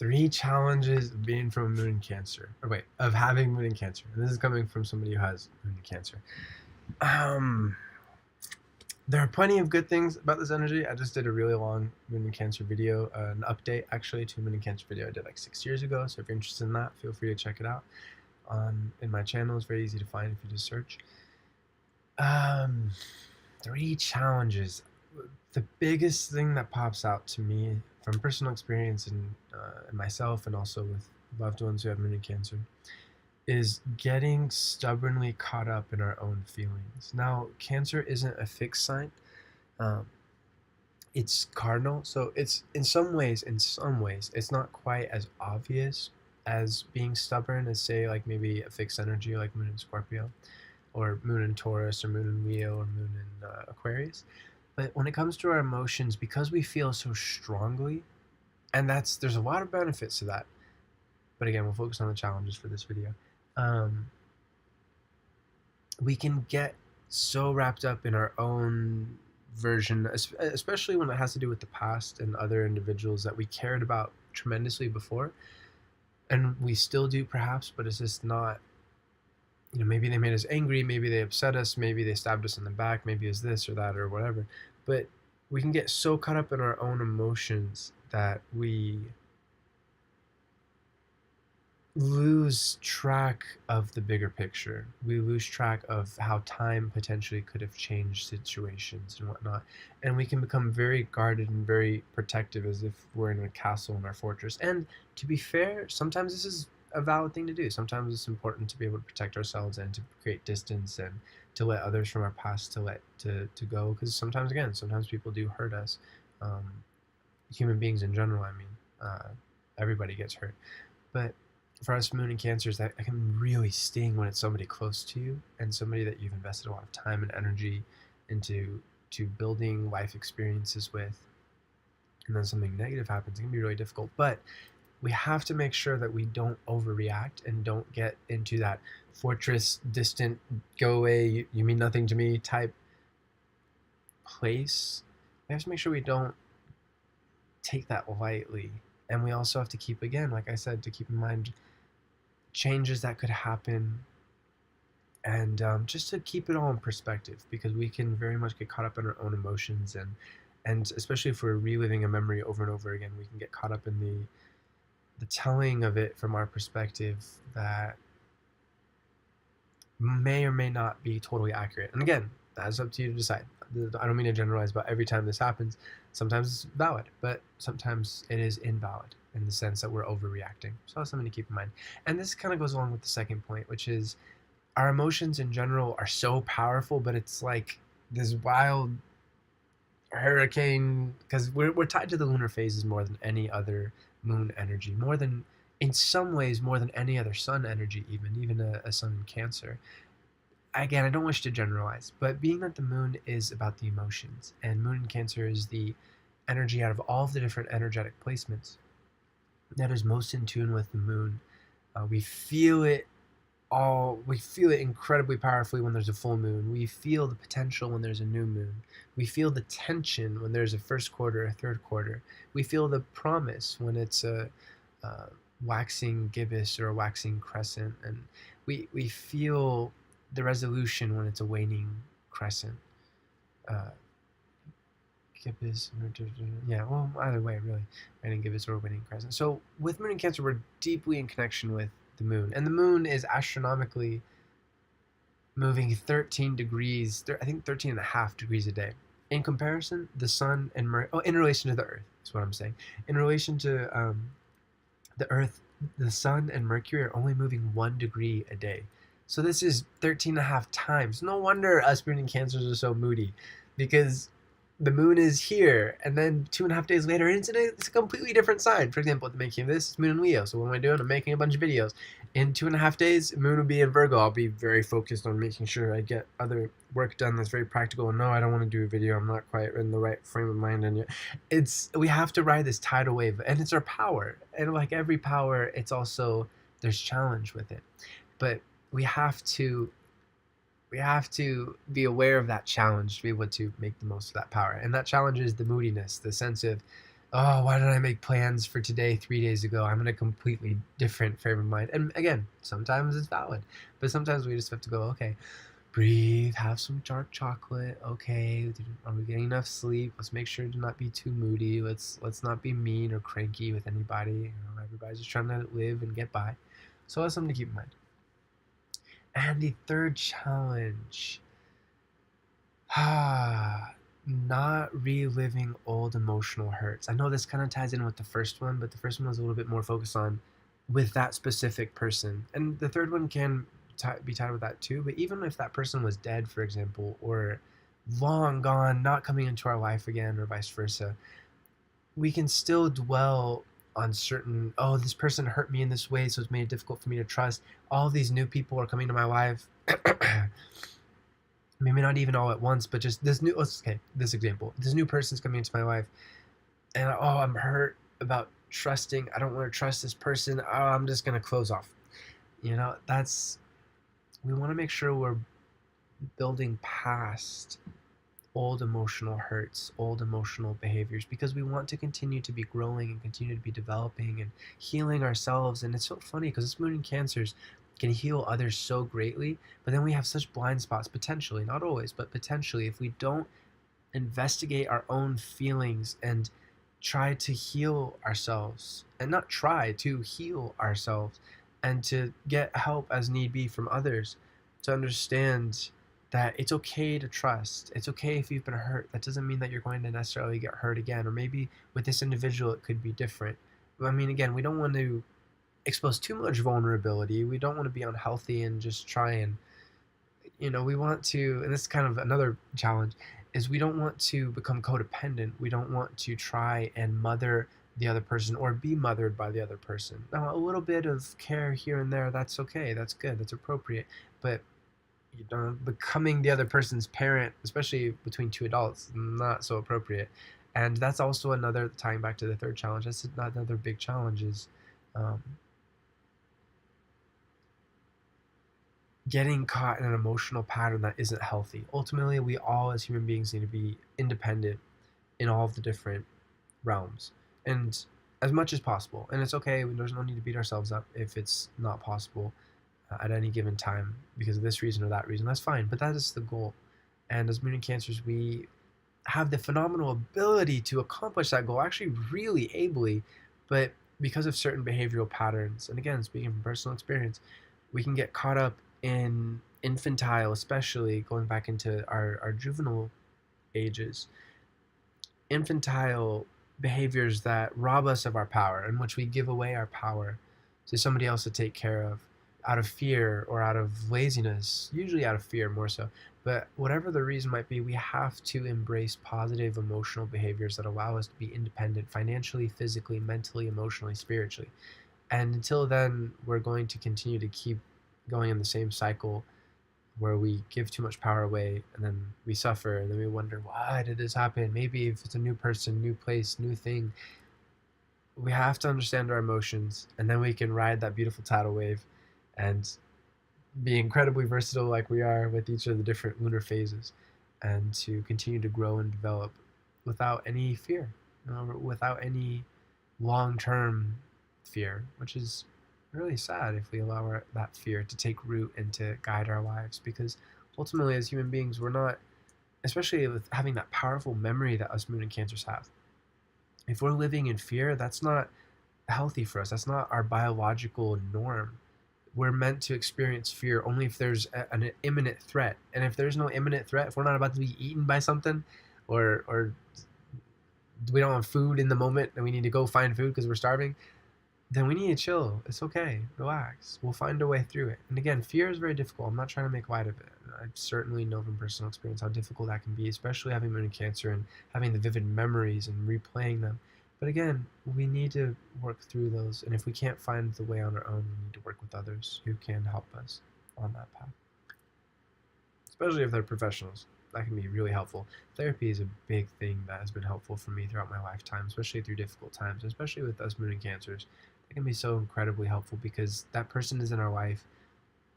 3 challenges of being from Moon in Cancer. Or wait, of having Moon in Cancer. And this is coming from somebody who has Moon in Cancer. There are plenty of good things about this energy. I just did a really long Moon in Cancer video, an update actually to a Moon in Cancer video I did like 6 years ago. So if you're interested in that, feel free to check it out. In my channel, it's very easy to find if you just search. 3 challenges. The biggest thing that pops out to me from personal experience and myself, and also with loved ones who have Moon in Cancer, is getting stubbornly caught up in our own feelings. Now, Cancer isn't a fixed sign. It's cardinal, so it's in some ways, it's not quite as obvious as being stubborn as, say, like maybe a fixed energy like Moon in Scorpio, or Moon in Taurus, or Moon in Leo, or Moon in Aquarius. But when it comes to our emotions, because we feel so strongly, and there's a lot of benefits to that. But again, we'll focus on the challenges for this video. We can get so wrapped up in our own version, especially when it has to do with the past and other individuals that we cared about tremendously before, and we still do perhaps, but it's just not, maybe they made us angry, maybe they upset us, maybe they stabbed us in the back, maybe it's this or that or whatever. But we can get so caught up in our own emotions that we lose track of the bigger picture. We lose track of how time potentially could have changed situations and whatnot. And we can become very guarded and very protective, as if we're in a castle in our fortress. And to be fair, sometimes this is a valid thing to do. Sometimes it's important to be able to protect ourselves and to create distance and to let others from our past to go. Because sometimes people do hurt us. Human beings in general, everybody gets hurt. But for us, Moon in Cancers, that can really sting when it's somebody close to you and somebody that you've invested a lot of time and energy into building life experiences with, and then something negative happens. It can be really difficult. But we have to make sure that we don't overreact and don't get into that fortress, distant, go away, you mean nothing to me type place. We have to make sure we don't take that lightly. And we also have to keep, again, like I said, to keep in mind changes that could happen, and just to keep it all in perspective, because we can very much get caught up in our own emotions, and especially if we're reliving a memory over and over again, we can get caught up in the telling of it from our perspective that may or may not be totally accurate. And again, that's up to you to decide. I don't mean to generalize, but every time this happens, sometimes it's valid, but sometimes it is invalid in the sense that we're overreacting. So that's something to keep in mind. And this kind of goes along with the second point, which is our emotions in general are so powerful, but it's like this wild hurricane, because we're tied to the lunar phases more than any other moon energy, more than, in some ways, more than any other sun energy, even a sun in Cancer. Again, I don't wish to generalize, but being that the moon is about the emotions, and Moon in Cancer is the energy out of all of the different energetic placements that is most in tune with the moon, we feel it all. We feel it incredibly powerfully when there's a full moon. We feel the potential when there's a new moon. We feel the tension when there's a first quarter, a third quarter. We feel the promise when it's a waxing gibbous or a waxing crescent, and we feel the resolution when it's a waning crescent. Gibbous, yeah, well, either way, really, waning gibbous or waning crescent. So with Moon in Cancer, we're deeply in connection with the moon, and the moon is astronomically moving 13 degrees, I think 13 and a half degrees a day. In comparison, the sun and in relation to the Earth, is what I'm saying. In relation to the Earth, the sun and Mercury are only moving 1 degree a day. So this is 13 and a half times. No wonder us Moon in Cancers are so moody, because the moon is here, and then 2.5 days later, it's a completely different sign. For example, at the making of this, it's Moon in Leo. So what am I doing? I'm making a bunch of videos. In 2.5 days, moon will be in Virgo. I'll be very focused on making sure I get other work done that's very practical. And no, I don't want to do a video. I'm not quite in the right frame of mind. And we have to ride this tidal wave, and it's our power. And like every power, it's also, there's challenge with it. But we have to be aware of that challenge to be able to make the most of that power. And that challenge is the moodiness, the sense of oh, why did I make plans for today 3 days ago? I'm in a completely different frame of mind. And again, sometimes it's valid, but sometimes we just have to go, okay, breathe, have some dark chocolate. Okay, are we getting enough sleep? Let's make sure to not be too moody. Let's not be mean or cranky with anybody. Everybody's just trying to live and get by. So that's something to keep in mind. And the third challenge, not reliving old emotional hurts. I know this kind of ties in with the first one, but the first one was a little bit more focused on with that specific person. And the third one can be tied with that too. But even if that person was dead, for example, or long gone, not coming into our life again, or vice versa, we can still dwell on certain, oh, this person hurt me in this way, so it's made it difficult for me to trust. All these new people are coming to my life. Maybe not even all at once, but just this example. This new person's coming into my life, and oh, I'm hurt about trusting. I don't want to trust this person. Oh, I'm just gonna close off. We want to make sure we're building past old emotional hurts, old emotional behaviors, because we want to continue to be growing and continue to be developing and healing ourselves. And it's so funny because this moon in Cancers can heal others so greatly, but then we have such blind spots, potentially, not always, but potentially, if we don't investigate our own feelings and try to heal ourselves, and not try to heal ourselves, and to get help as need be from others, to understand that it's okay to trust. It's okay if you've been hurt. That doesn't mean that you're going to necessarily get hurt again. Or maybe with this individual, it could be different. I mean, again, we don't want to expose too much vulnerability. We don't want to be unhealthy and just try and, we want to, and this is kind of another challenge, is we don't want to become codependent. We don't want to try and mother the other person or be mothered by the other person. Now, a little bit of care here and there, that's okay. That's good. That's appropriate. But becoming the other person's parent, especially between two adults, not so appropriate. And that's also another, tying back to the third challenge, that's another big challenge is getting caught in an emotional pattern that isn't healthy. Ultimately, we all as human beings need to be independent in all of the different realms, and as much as possible. And it's okay, there's no need to beat ourselves up if it's not possible at any given time because of this reason or that reason. That's fine, but that is the goal. And as moon and Cancers, we have the phenomenal ability to accomplish that goal, actually really ably, but because of certain behavioral patterns, and again, speaking from personal experience, we can get caught up in infantile, especially going back into our juvenile ages, infantile behaviors that rob us of our power, in which we give away our power to somebody else to take care of out of fear or out of laziness, usually out of fear more so. But whatever the reason might be, we have to embrace positive emotional behaviors that allow us to be independent financially, physically, mentally, emotionally, spiritually. And until then, we're going to continue to keep going in the same cycle where we give too much power away and then we suffer and then we wonder, why did this happen? Maybe if it's a new person, new place, new thing, we have to understand our emotions, and then we can ride that beautiful tidal wave and be incredibly versatile like we are with each of the different lunar phases, and to continue to grow and develop without any fear, without any long-term fear, which is really sad if we allow that fear to take root and to guide our lives, because ultimately as human beings, we're not, especially with having that powerful memory that us moon and Cancers have, if we're living in fear, that's not healthy for us. That's not our biological norm. We're meant to experience fear only if there's an imminent threat. And if there's no imminent threat, if we're not about to be eaten by something, or we don't have food in the moment and we need to go find food because we're starving, then we need to chill. It's okay. Relax. We'll find a way through it. And again, fear is very difficult. I'm not trying to make light of it. I certainly know from personal experience how difficult that can be, especially having moon in Cancer and having the vivid memories and replaying them. But again, we need to work through those. And if we can't find the way on our own, we need to work with others who can help us on that path. Especially if they're professionals. That can be really helpful. Therapy is a big thing that has been helpful for me throughout my lifetime, especially through difficult times, especially with us moon and Cancers. It can be so incredibly helpful because that person is in our life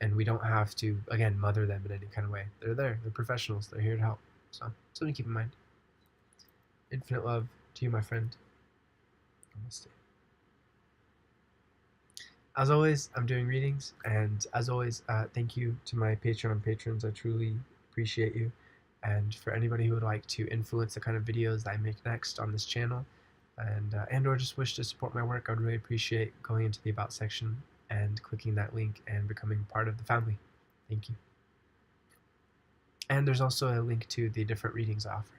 and we don't have to, again, mother them in any kind of way. They're there. They're professionals. They're here to help. So something to keep in mind. Infinite love to you, my friend. Namaste. As always, I'm doing readings, and as always, thank you to my Patreon patrons. I truly appreciate you. And for anybody who would like to influence the kind of videos that I make next on this channel, and or just wish to support my work, I'd really appreciate going into the About section and clicking that link and becoming part of the family. Thank you. And there's also a link to the different readings I offer.